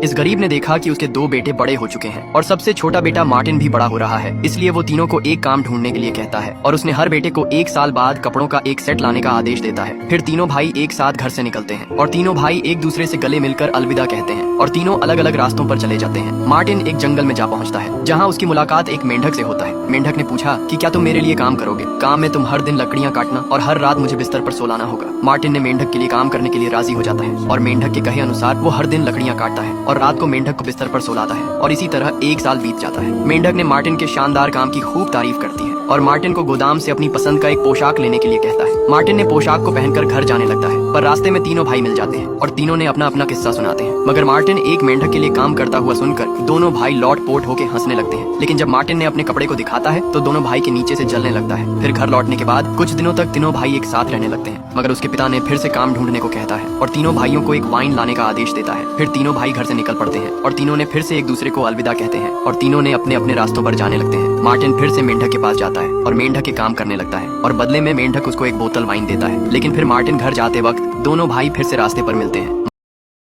इस गरीब ने देखा कि उसके दो बेटे बड़े हो चुके हैं और सबसे छोटा बेटा मार्टिन भी बड़ा हो रहा है, इसलिए वो तीनों को एक काम ढूंढने के लिए कहता है और उसने हर बेटे को 1 साल बाद कपड़ों का एक सेट लाने का आदेश देता है। फिर तीनों भाई एक साथ घर से निकलते हैं और तीनों भाई एक दूसरे से गले मिलकर अलविदा कहते हैं और तीनों अलग अलग रास्तों पर चले जाते हैं। मार्टिन एक जंगल में जा पहुंचता है जहाँ उसकी मुलाकात एक मेंढक से होता है। मेंढक ने पूछा कि क्या तुम मेरे लिए काम करोगे? काम में तुम हर दिन लकड़ियाँ काटना और हर रात मुझे बिस्तर पर सोलाना होगा। मार्टिन ने मेंढक के लिए काम करने के लिए राजी हो जाता है और मेंढक के कहे अनुसार वो हर दिन लकड़ियाँ काटता है और रात को मेंढक को बिस्तर पर सोलाता है और इसी तरह 1 साल बीत जाता है। मेंढक ने मार्टिन के शानदार काम की खूब तारीफ करती है और मार्टिन को गोदाम से अपनी पसंद का एक पोशाक लेने के लिए कहता है। मार्टिन ने पोशाक को पहनकर घर जाने लगता है, पर रास्ते में तीनों भाई मिल जाते हैं और तीनों ने अपना अपना किस्सा सुनाते हैं। मगर मार्टिन एक मेंढक के लिए काम करता हुआ सुनकर दोनों भाई लौट पोट होकर हंसने लगते हैं। लेकिन जब मार्टिन ने अपने कपड़े को दिखाता है तो दोनों भाई के नीचे से जलने लगता है। फिर घर लौटने के बाद कुछ दिनों तक तीनों भाई एक साथ रहने लगते हैं, मगर उसके पिता ने फिर से काम ढूंढने को कहता है और तीनों भाइयों को एक वाइन लाने का आदेश देता है। फिर तीनों भाई घर से निकल पड़ते हैं और तीनों ने फिर से एक दूसरे को अलविदा कहते हैं और तीनों ने अपने अपने रास्तों पर जाने लगते हैं। मार्टिन फिर से मेंढक के पास जाता है और मेंढक के काम करने लगता है और बदले में मेंढक उसको एक बोतल वाइन देता है। लेकिन फिर मार्टिन घर जाते वक्त दोनों भाई फिर से रास्ते पर मिलते हैं।